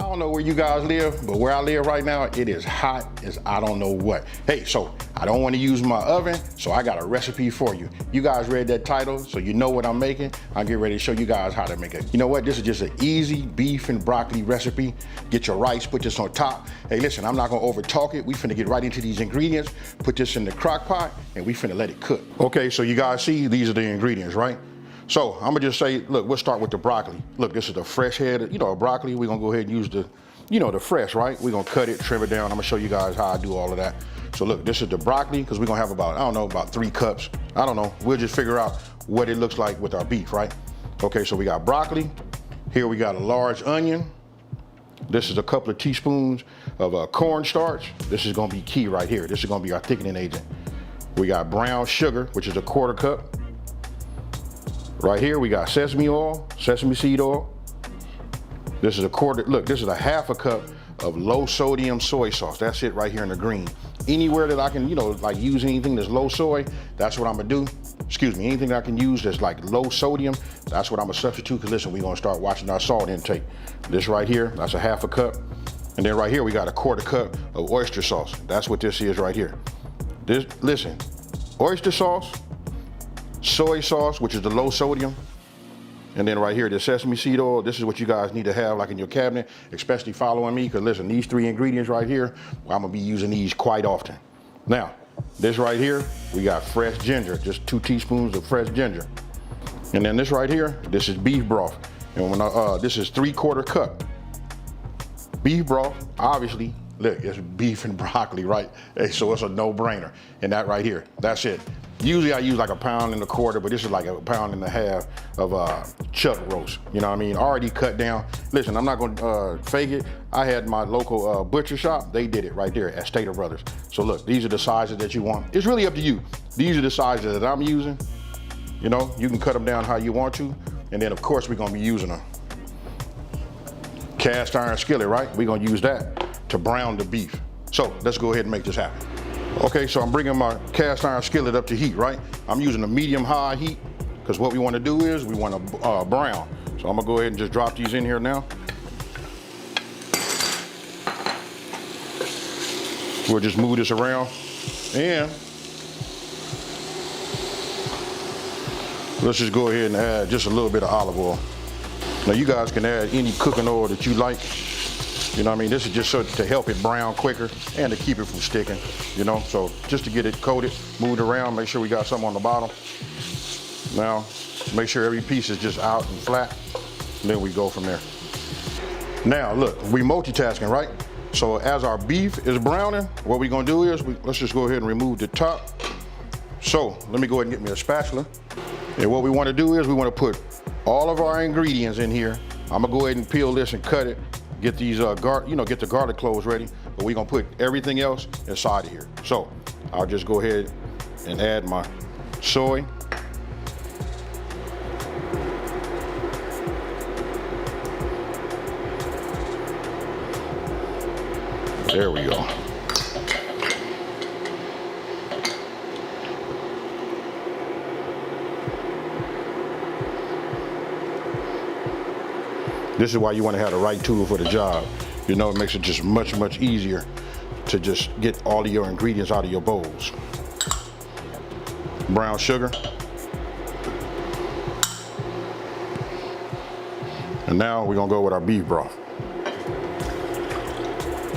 I don't know where you guys live, but where I live right now, it is hot as I don't know what. Hey, so I don't want to use my oven, so I got a recipe for you. You guys read that title, so you know what I'm making. I'll get ready to show you guys how to make it. You know what? This is just an easy beef and broccoli recipe. Get your rice, put this on top. Hey, listen, I'm not gonna over talk it. We finna get right into these ingredients, put this in the crock pot, and we finna let it cook. Okay, so you guys see, these are the ingredients, right? So I'm gonna just say, look, we'll start with the broccoli. Look, this is the fresh head, broccoli. We're gonna go ahead and use the, the fresh, right? We're gonna cut it, trim it down. I'm gonna show you guys how I do all of that. So look, this is the broccoli, because we're gonna have about 3 cups. I don't know, we'll just figure out what it looks like with our beef, right? Okay, so we got broccoli. Here we got a large onion. This is a couple of teaspoons of cornstarch. This is gonna be key right here. This is gonna be our thickening agent. We got brown sugar, which is a 1/4 cup. Right here, we got sesame oil, sesame seed oil. This is a 1/4, look, this is a 1/2 cup of low sodium soy sauce. That's it right here in the green. Anywhere that I can, like use anything that's low soy, that's what I'm gonna do. Excuse me, anything that I can use that's like low sodium, that's what I'm gonna substitute, because listen, we're gonna start watching our salt intake. This right here, that's a 1/2 cup. And then right here, we got a 1/4 cup of oyster sauce. That's what this is right here. This, listen, oyster sauce, soy sauce, which is the low sodium, and then right here, the sesame seed oil. This is what you guys need to have like in your cabinet, especially following me, because listen, these 3 ingredients right here, I'm gonna be using these quite often. Now, this right here, we got fresh ginger, just 2 teaspoons of fresh ginger. And then this right here, this is beef broth. And when this is 3/4 cup. Beef broth, obviously, look, it's beef and broccoli, right? Hey, so it's a no-brainer. And that right here, that's it. Usually I use like 1 1/4 pounds, but this is like 1.5 pounds of chuck roast. You know what I mean? Already cut down. Listen, I'm not gonna fake it. I had my local butcher shop. They did it right there at Stater Brothers. So look, these are the sizes that you want. It's really up to you. These are the sizes that I'm using. You can cut them down how you want to. And then of course we're gonna be using a cast iron skillet, right? We're gonna use that to brown the beef. So let's go ahead and make this happen. Okay, so I'm bringing my cast iron skillet up to heat, right? I'm using a medium-high heat, because what we want to do is we want to brown. So I'm gonna go ahead and just drop these in here now. We'll just move this around, and let's just go ahead and add just a little bit of olive oil. Now you guys can add any cooking oil that you like. You know what I mean? This is just so to help it brown quicker and to keep it from sticking, So just to get it coated, moved around, make sure we got something on the bottom. Now, make sure every piece is just out and flat, and then we go from there. Now, look, we multitasking, right? So as our beef is browning, what we're gonna do is, let's just go ahead and remove the top. So let me go ahead and get me a spatula. And what we wanna do is we wanna put all of our ingredients in here. I'm gonna go ahead and peel this and cut it. Get these get the garlic cloves ready, but we're gonna put everything else inside of here. So I'll just go ahead and add my soy. There we go. This is why you want to have the right tool for the job. It makes it just much, much easier to just get all of your ingredients out of your bowls. Brown sugar. And now we're gonna go with our beef broth.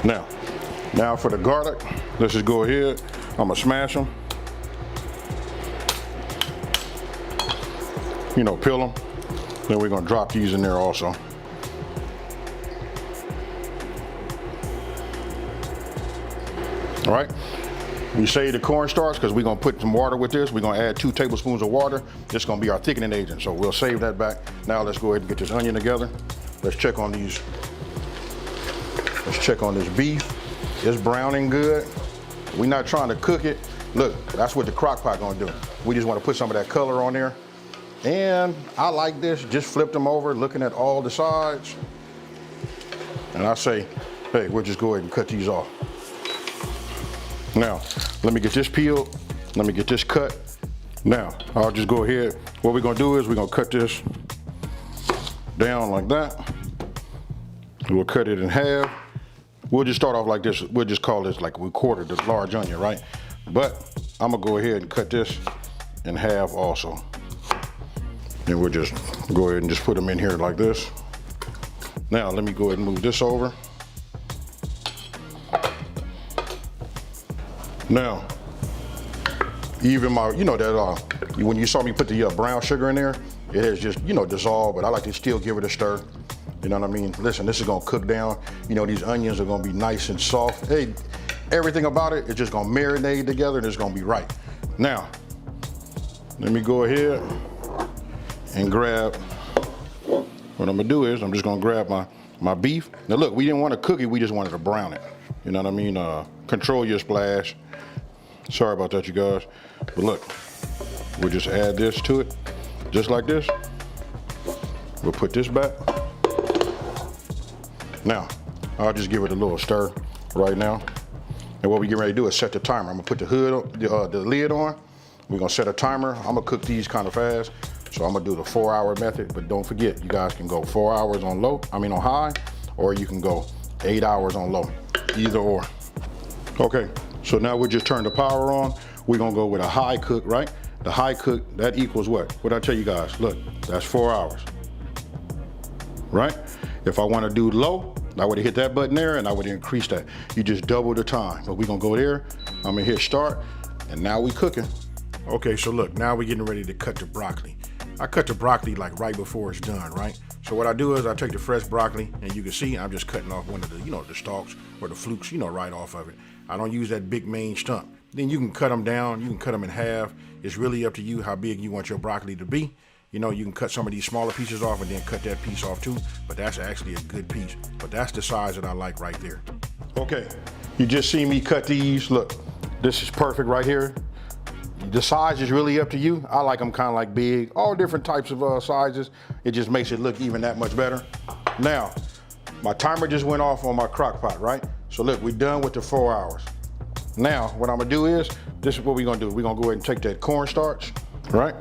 Now for the garlic, let's just go ahead. I'm gonna smash them. Peel them. Then we're gonna drop these in there also. All right, we save the cornstarch because we're gonna put some water with this. We're gonna add 2 tablespoons of water. This is gonna be our thickening agent, so we'll save that back. Now let's go ahead and get this onion together. Let's check on these. Let's check on this beef. It's browning good. We're not trying to cook it. Look, that's what the crock pot gonna do. We just wanna put some of that color on there. And I like this, just flip them over, looking at all the sides. And I say, hey, we'll just go ahead and cut these off. Now, let me get this peeled. Let me get this cut. Now, I'll just go ahead. What we're gonna do is we're gonna cut this down like that. We'll cut it in half. We'll just start off like this. We'll just call this like we quartered this large onion, right? But I'm gonna go ahead and cut this in half also. And we'll just go ahead and just put them in here like this. Now let me go ahead and move this over. Now, even my, you know that when you saw me put the brown sugar in there, it has just, you know, dissolved, but I like to still give it a stir. You know what I mean? Listen, this is gonna cook down. You know, these onions are gonna be nice and soft. Hey, everything about it is just gonna marinate together and it's gonna be right. Now, let me go ahead and grab, what I'm gonna do is I'm just gonna grab my beef. Now look, we didn't want to cook it, we just wanted to brown it. You know what I mean? Control your splash. Sorry about that, you guys. But look, we'll just add this to it, just like this. We'll put this back. Now, I'll just give it a little stir right now. And what we get ready to do is set the timer. I'm gonna put the hood, the lid on. We're gonna set a timer. I'm gonna cook these kind of fast. So I'm gonna do the 4-hour method, but don't forget, you guys can go 4 hours on on high, or you can go 8 hours on low, either or. Okay, so now we just turn the power on. We're gonna go with a high cook, right? The high cook, that equals what? What'd I tell you guys? Look, that's 4 hours, right? If I wanna do low, I would hit that button there and I would increase that. You just double the time. But we're gonna go there, I'm gonna hit start, and now we cooking. Okay, so look, now we're getting ready to cut the broccoli. I cut the broccoli like right before it's done, right? So what I do is I take the fresh broccoli, and you can see I'm just cutting off one of the, you know, the stalks or the flukes, you know, right off of it. I don't use that big main stump. Then you can cut them down, you can cut them in half. It's really up to you how big you want your broccoli to be. You know, you can cut some of these smaller pieces off and then cut that piece off too, but that's actually a good piece. But that's the size that I like right there. Okay, you just see me cut these. Look, this is perfect right here. The size is really up to you. I like them kind of like big, all different types of sizes. It just makes it look even that much better. Now, my timer just went off on my crock pot, right? So look, we're done with the 4 hours. Now, what I'm gonna do is, this is what we're gonna do. We're gonna go ahead and take that cornstarch, right?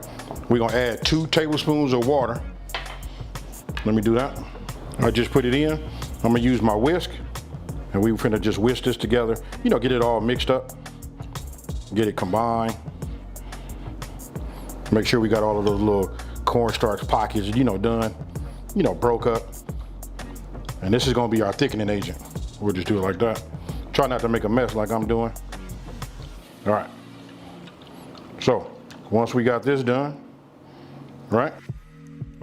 We're gonna add 2 tablespoons of water. Let me do that. I just put it in. I'm gonna use my whisk, and we're finna just whisk this together. You know, get it all mixed up, get it combined. Make sure we got all of those little cornstarch pockets, you know, done, you know, broke up. And this is gonna be our thickening agent. We'll just do it like that. Try not to make a mess like I'm doing. All right. So once we got this done, right?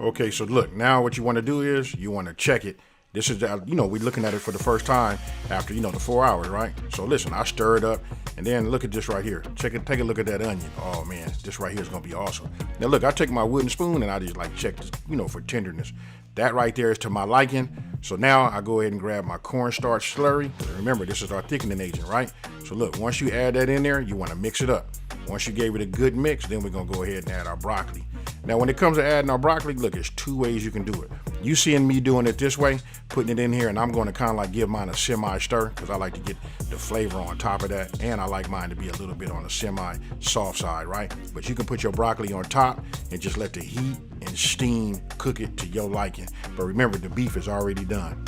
Okay, so look, now what you wanna do is you wanna check it. This is, you know, we're looking at it for the first time after, you know, the 4 hours, right? So listen, I stir it up, and then look at this right here. Check it, take a look at that onion. Oh man, this right here is gonna be awesome. Now look, I take my wooden spoon and I just like check this, you know, for tenderness. That right there is to my liking. So now I go ahead and grab my cornstarch slurry. Remember, this is our thickening agent, right? So look, once you add that in there, you wanna mix it up. Once you gave it a good mix, then we're gonna go ahead and add our broccoli. Now, when it comes to adding our broccoli, look, there's 2 ways you can do it. You seeing me doing it this way, putting it in here, and I'm gonna kind of like give mine a semi-stir, because I like to get the flavor on top of that, and I like mine to be a little bit on the semi-soft side, right? But you can put your broccoli on top and just let the heat and steam cook it to your liking. But remember, the beef is already done.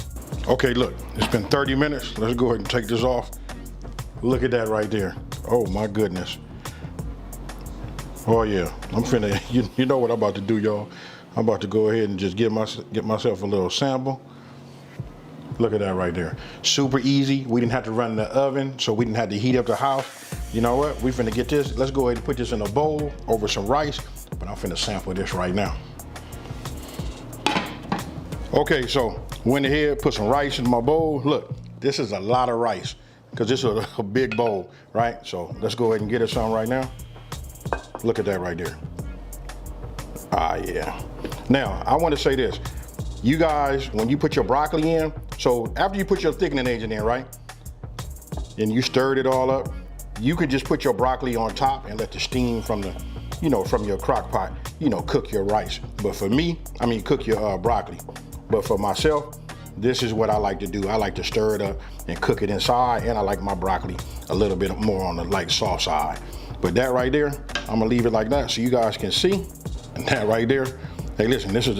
Okay, look, it's been 30 minutes. Let's go ahead and take this off. Look at that right there. Oh my goodness. Oh yeah, I'm finna, you know what I'm about to do, y'all. I'm about to go ahead and just get myself a little sample. Look at that right there. Super easy. We didn't have to run in the oven, so we didn't have to heat up the house. You know what? We finna get this. Let's go ahead and put this in a bowl over some rice, but I'm finna sample this right now. Okay, so went ahead, put some rice in my bowl. Look, this is a lot of rice, because this is a big bowl, right? So let's go ahead and get it some right now. Look at that right there. Ah, yeah. Now, I want to say this. You guys, when you put your broccoli in, so after you put your thickening agent in, right, and you stirred it all up, you could just put your broccoli on top and let the steam from the, you know, from your crock pot, you know, cook your rice. But for me, I mean, cook your broccoli. But for myself, this is what I like to do. I like to stir it up and cook it inside, and I like my broccoli a little bit more on the like soft side. But that right there, I'm gonna leave it like that so you guys can see. And that right there, hey listen, this is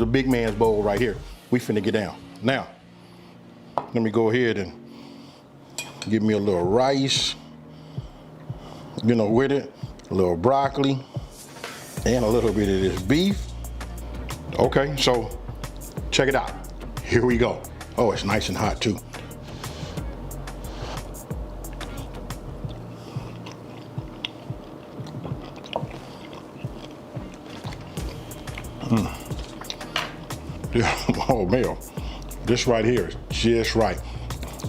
a big man's bowl right here. We finna get down. Now, Let me go ahead and give me a little rice, you know, with it, a little broccoli, and a little bit of this beef. Okay, so check it out. Here we go. Oh, it's nice and hot too. Yeah, oh man, this right here is just right.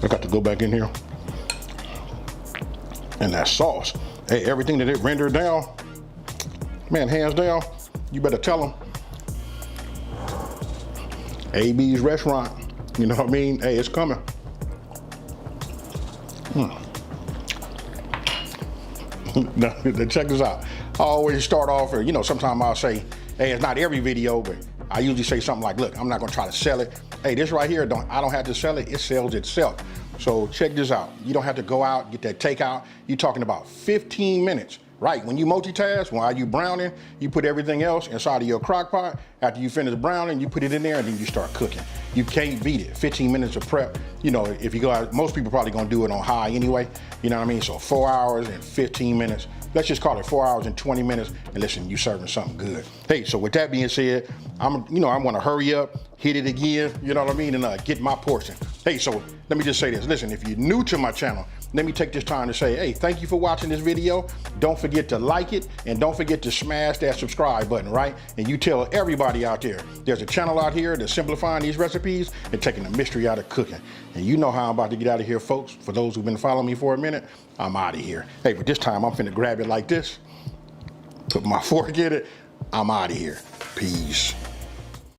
I got to go back in here. And that sauce, hey, everything that it rendered down, man, hands down, you better tell them. AB's restaurant, you know what I mean? Hey, it's coming. Now, check this out. I always start off, or you know, sometimes I'll say, hey, it's not every video, but I usually say something like, look, I'm not gonna try to sell it. Hey, this right here, I don't have to sell it, it sells itself. So check this out. You don't have to go out, get that takeout. You're talking about 15 minutes, right? When you multitask, while you browning, you put everything else inside of your crock pot. After you finish browning, you put it in there and then you start cooking. You can't beat it. 15 minutes of prep. You know, if you go out, most people probably gonna do it on high anyway. You know what I mean? So 4 hours and 15 minutes. Let's just call it 4 hours and 20 minutes. And listen, you serving something good. Hey, so with that being said, I want to hurry up, hit it again, you know what I mean, and get my portion. Hey, so let me just say this. Listen, if you're new to my channel, let me take this time to say, hey, thank you for watching this video. Don't forget to like it, and don't forget to smash that subscribe button, right? And you tell everybody out there, there's a channel out here that's simplifying these recipes and taking the mystery out of cooking. And you know how I'm about to get out of here, folks. For those who've been following me for a minute, I'm out of here. Hey, but this time I'm finna grab it like this, put my fork in it, I'm out of here. Peace.